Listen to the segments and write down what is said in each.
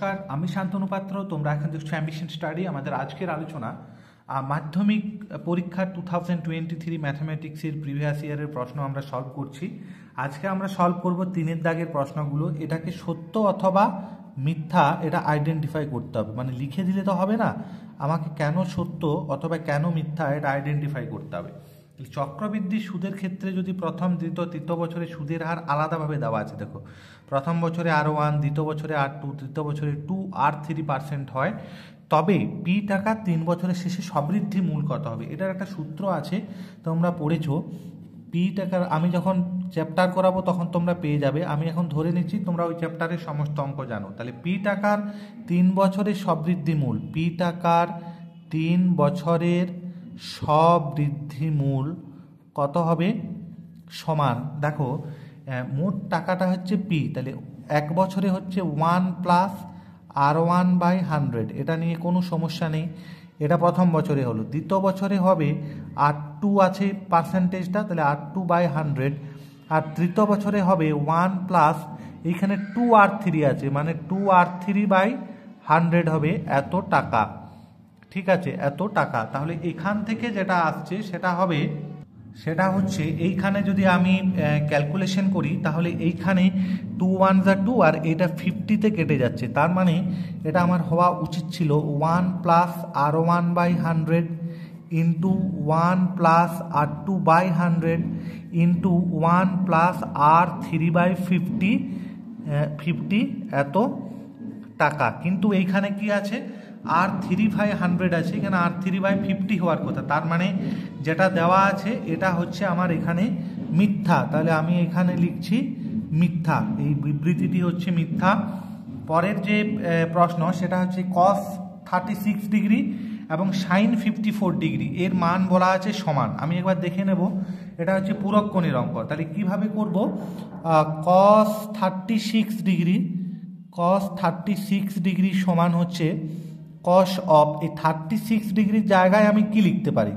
নমস্কার, আমি শান্তনু পাত্র। তোমরা এখন দেখছো অ্যাম্বিশন স্টাডি। আমাদের আজকের আলোচনা মাধ্যমিক পরীক্ষা 2023 ম্যাথামেটিক্সের প্রিভিয়াস ইয়ারের প্রশ্ন আমরা সলভ করছি। আজকে আমরা সলভ করব 3-এর দাগের প্রশ্নগুলো। এটাকে সত্য অথবা মিথ্যা এটা আইডেন্টিফাই করতে হবে, মানে লিখে দিলে তো হবে না, আমাকে কেন সত্য অথবা কেন মিথ্যা এটা আইডেন্টিফাই করতে হবে। চক্রবৃদ্ধি সুদের ক্ষেত্রে যদি প্রথম, দ্বিতীয়, তৃতীয় বছরে সুদের হার আলাদাভাবে দেওয়া আছে। দেখো, প্রথম বছরে R1, দ্বিতীয় বছরে R2, তৃতীয় বছরে 2R3% হয়, তবে পি টাকা 3 বছরের শেষে সবৃদ্ধি মূল কত হবে। এটার একটা সূত্র আছে, তোমরা পড়েছো। পি টাকার আমি যখন চ্যাপ্টার করাবো তখন তোমরা পেয়ে যাবে। আমি এখন ধরে নিচ্ছি তোমরা ওই চ্যাপ্টারের সমস্ত অঙ্ক জানো। তাহলে পি টাকার 3 বছরের সবৃদ্ধি মূল, পি টাকার 3 বছরের সবৃদ্ধি মূল কত হবে সমান, দেখো মোট টাকাটা হচ্ছে পি, তাহলে 1 বছরে হচ্ছে 1 প্লাস R1/100, এটা নিয়ে কোনো সমস্যা নেই। এটা প্রথম বছরে হলো। দ্বিতীয় বছরে হবে R2 আছে পার্সেন্টেজটা, তাহলে R2/100। আর তৃতীয় বছরে হবে 1 প্লাস এইখানে 2R3 আছে, মানে 2R3/100 হবে এত টাকা। ঠিক আছে, এত টাকা। তাহলে এখান থেকে যেটা আসছে সেটা হচ্ছে এইখানে যদি আমি ক্যালকুলেশন করি তাহলে এইখানে 2 1 যা 2 আর এটা 50-তে কেটে যাচ্ছে, তার মানে এটা আমার হওয়া উচিত ছিল 1 plus R1/100 into 1 plus R2/100 into 1 plus R3/50 এত টাকা। কিন্তু এইখানে কি আছে, R3/100 আছে, এখানে R3/50 হওয়ার কথা, তার মানে যেটা দেওয়া আছে এটা হচ্ছে আমার এখানে মিথ্যা। তাহলে আমি এখানে লিখছি মিথ্যা, এই বিবৃতিটি হচ্ছে মিথ্যা। পরের যে প্রশ্ন সেটা হচ্ছে cos 36 ডিগ্রি এবং sin 54 ডিগ্রি এর মান বলা আছে সমান। আমি একবার দেখে নেব, এটা হচ্ছে পূরক কোণের অঙ্ক। তাহলে কিভাবে করব, cos 36 ডিগ্রি সমান হচ্ছে cos অফ এই 36 ডিগ্রির জায়গায় আমি কি লিখতে পারি,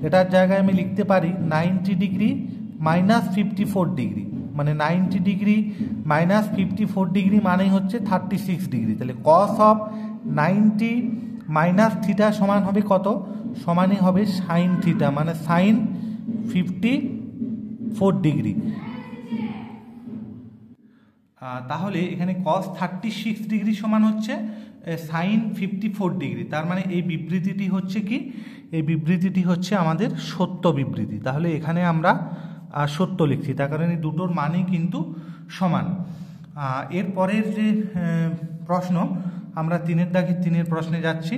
এটার জায়গায় আমি লিখতে পারি 90 ডিগ্রি মাইনাস 54 ডিগ্রি, মানে 90 ডিগ্রি মাইনাস 54 ডিগ্রি মানে হচ্ছে 36 ডিগ্রি। তাহলে cos অফ 90 মাইনাস থিটা সমান হবে কত, সমানই হবে সাইন থিটা, মানে সাইন 54 ডিগ্রি। তাহলে এখানে cos 36 ডিগ্রি সমান হচ্ছে সাইন 54 ডিগ্রি, তার মানে এই বিবৃতিটি হচ্ছে কি, এই বিবৃতিটি হচ্ছে আমাদের সত্য বিবৃতি। তাহলে এখানে আমরা সত্য লিখছি, তার কারণে দুটোর মানই কিন্তু সমান। এরপরের যে প্রশ্ন, আমরা 3-এর দাগে 3-এর প্রশ্নে যাচ্ছি।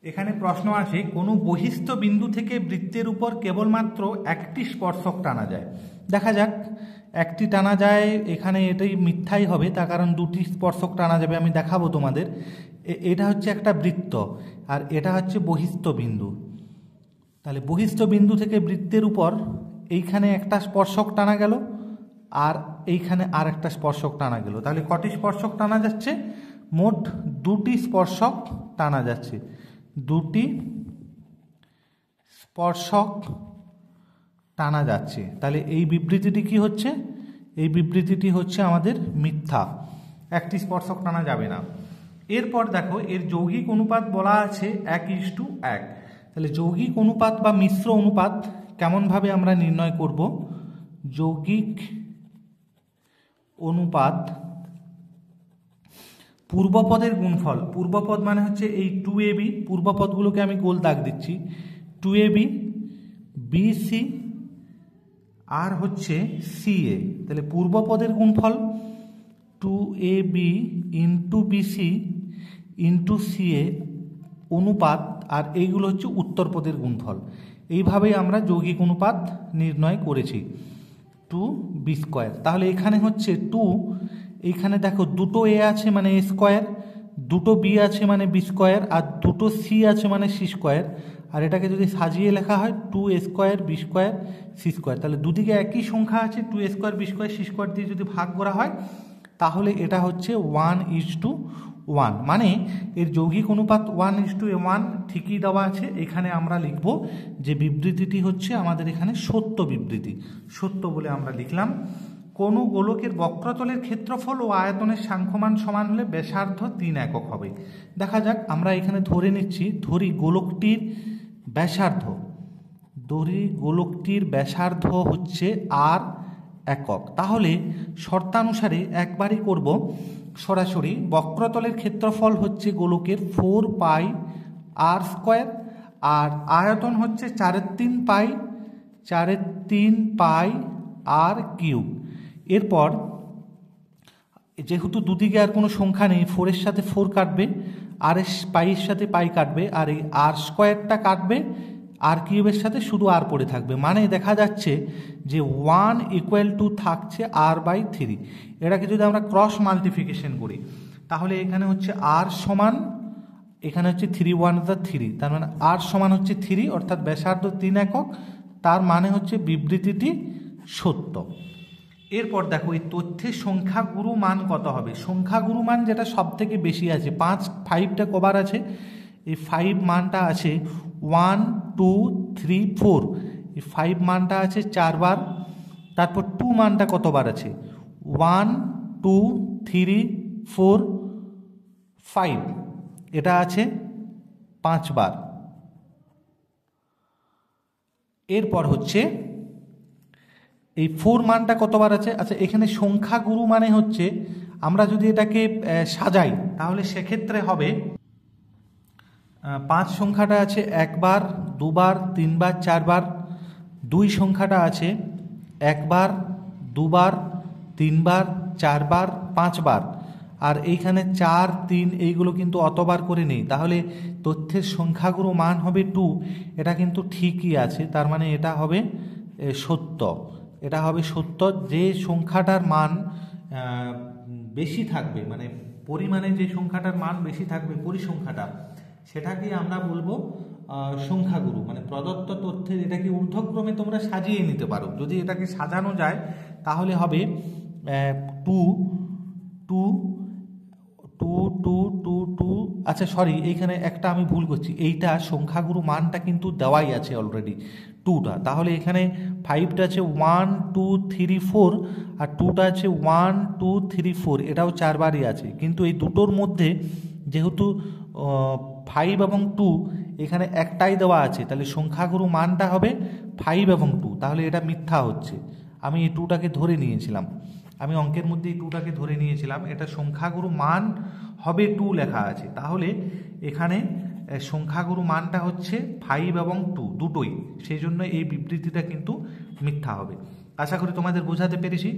এখানে প্রশ্ন আছে, কোনো বহিস্থ বিন্দু থেকে বৃত্তের উপর কেবলমাত্র একটি স্পর্শক টানা যায়। দেখা যাক, একটি টানা যায়, এখানে এটাই মিথ্যাই হবে, তার কারণ দুটি স্পর্শক টানা যাবে, আমি দেখাবো তোমাদের। এটা হচ্ছে একটা বৃত্ত আর এটা হচ্ছে বহিস্থ বিন্দু। তাহলে বহিস্থ বিন্দু থেকে বৃত্তের উপর এইখানে একটা স্পর্শক টানা গেল আর এইখানে আর একটা স্পর্শক টানা গেল। তাহলে কটি স্পর্শক টানা যাচ্ছে, মোট 2টি স্পর্শক টানা যাচ্ছে, 2টি স্পর্শক টানা যাচ্ছে। তাহলে এই বিবৃতিটি কি হচ্ছে, এই বিবৃতিটি হচ্ছে আমাদের মিথ্যা, একটি স্পর্শক টানা যাবে না। এরপর দেখো, এর যৌগিক অনুপাত বলা আছে 1:1। তাহলে যৌগিক অনুপাত বা মিশ্র অনুপাত কেমনভাবে আমরা নির্ণয় করব, যৌগিক অনুপাত পূর্বপদের গুণফল, পূর্বপদ মানে হচ্ছে এই 2ab, পূর্বপদগুলোকে আমি গোল দাগ দিচ্ছি, 2ab BC আর হচ্ছে CA। তাহলে পূর্বপদের গুণফল 2ab into BC into CA অনুপাত, আর এইগুলো হচ্ছে উত্তরপদের গুণফল। এইভাবেই আমরা যৌগিক অনুপাত নির্ণয় করেছি, 2b²। তাহলে এখানে হচ্ছে 2, এইখানে দেখো দুটো a আছে মানে a², দুটো b আছে মানে b², আর দুটো c আছে মানে c²। আর এটাকে যদি সাজিয়ে লেখা হয় 2a² b² c², তাহলে দুদিকে একই সংখ্যা আছে, 2a² b² c² দিয়ে যদি ভাগ করা হয় তাহলে এটা হচ্ছে 1:1, মানে এর যৌগিক অনুপাত 1:1 ঠিকই দেওয়া আছে। এখানে আমরা লিখব যে বিবৃতিটি হচ্ছে আমাদের এখানে সত্য বিবৃতি, সত্য বলে আমরা লিখলাম। কোনো গোলকের বক্রতলের ক্ষেত্রফল ও আয়তনের সাংখ্যমান সমান হলে ব্যাসার্ধ 3 একক হবে। দেখা যাক, আমরা এখানে ধরে নিচ্ছি, ধরি গোলকটির ব্যাসার্ধ হচ্ছে আর একক। তাহলে শর্তানুসারে একবারই করব সরাসরি। বক্রতলের ক্ষেত্রফল হচ্ছে গোলকের 4 পাই আর স্কোয়ার, আর আয়তন হচ্ছে 4/3 পাই আর কিউব। এরপর যেহেতু দুদিকে আর কোনো সংখ্যা নেই, 4-এর সাথে 4 কাটবে, আর পাইয়ের সাথে পাই কাটবে, আর এই আর স্কোয়ারটা কাটবে, আর কিউবের সাথে শুধু আর পড়ে থাকবে। মানে দেখা যাচ্ছে যে 1 = থাকছে r/3। এটাকে যদি আমরা ক্রস মাল্টিপ্লিকেশন করি তাহলে এখানে হচ্ছে আর সমান, এখানে হচ্ছে 3 1 3, তার মানে আর সমান হচ্ছে 3, অর্থাৎ ব্যাসার্ধ 3 একক। তার মানে হচ্ছে বিবৃতিটি সত্য। এরপর দেখো এই তথ্যের সংখ্যাগুরু মান কত হবে। সংখ্যাগুরু মান যেটা সব থেকে বেশি আছে, 5টা কবার আছে, এই 5 মানটা আছে 1 2 3 4, এই 5 মানটা আছে 4 বার। তারপর 2 মানটা কতবার আছে, 1 2 3 4 5, এটা আছে 5 বার। এরপর হচ্ছে এই 4 মানটা কতবার আছে। আচ্ছা, এখানে সংখ্যাগুরু মানে হচ্ছে আমরা যদি এটাকে সাজাই তাহলে সেক্ষেত্রে হবে 5 সংখ্যাটা আছে 1 বার 2 বার 3 বার 4 বার, 2 সংখ্যাটা আছে 1 বার 2 বার 3 বার 4 বার 5 বার, আর এইখানে 4 3 এইগুলো কিন্তু অতবার করে নেই। তাহলে তথ্যের সংখ্যাগুরু মান হবে 2। এটা কিন্তু ঠিকই আছে, তার মানে এটা হবে সত্য। এটা হবে সত্য। যে সংখ্যাটার মান বেশি থাকবে, মানে পরিমাণে যে সংখ্যাটার মান বেশি থাকবে, পরিসংখ্যাটা, সেটাকে আমরা বলবো সংখ্যাগুরু। মানে প্রদত্ত তথ্যের এটাকে ঊর্ধ্বক্রমে তোমরা সাজিয়ে নিতে পারো। যদি এটাকে সাজানো যায় তাহলে হবে 2 2 2 2 2 2। আচ্ছা সরি, এইখানে একটা আমি ভুল করছি, এইটা সংখ্যাগুরু মানটা কিন্তু দেওয়াই আছে অলরেডি 2টা। তাহলে এখানে 5টা আছে 1 2 3 4, আর 2টা আছে 1 2 3 4, এটাও 4 বারই আছে। কিন্তু এই দুটোর মধ্যে যেহেতু 5 এবং 2 এখানে একটাই দেওয়া আছে, তাহলে সংখ্যাগুরু মানটা হবে 5 এবং 2। তাহলে এটা মিথ্যা হচ্ছে। আমি এই 2টাকে ধরে নিয়েছিলাম, আমি অঙ্কের মধ্যে এই 2টাকে ধরে নিয়েছিলাম, এটা সংখ্যাগুরু মান হবে 2 লেখা আছে। তাহলে এখানে সংখ্যাগুরু মানটা হচ্ছে 5 এবং 2 দুটোই, সেই জন্য এই বিবৃতিটা কিন্তু মিথ্যা হবে। আশা করি তোমাদের বোঝাতে পেরেছি।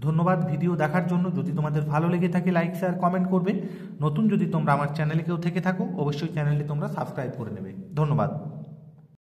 ধন্যবাদ ভিডিও দেখার জন্য। যদি তোমাদের ভালো লেগে থাকে লাইক শেয়ার কমেন্ট করবে। নতুন যদি তোমরা আমার চ্যানেলে কেউ থেকে থাকো অবশ্যই চ্যানেলটি তোমরা সাবস্ক্রাইব করে নেবে। ধন্যবাদ।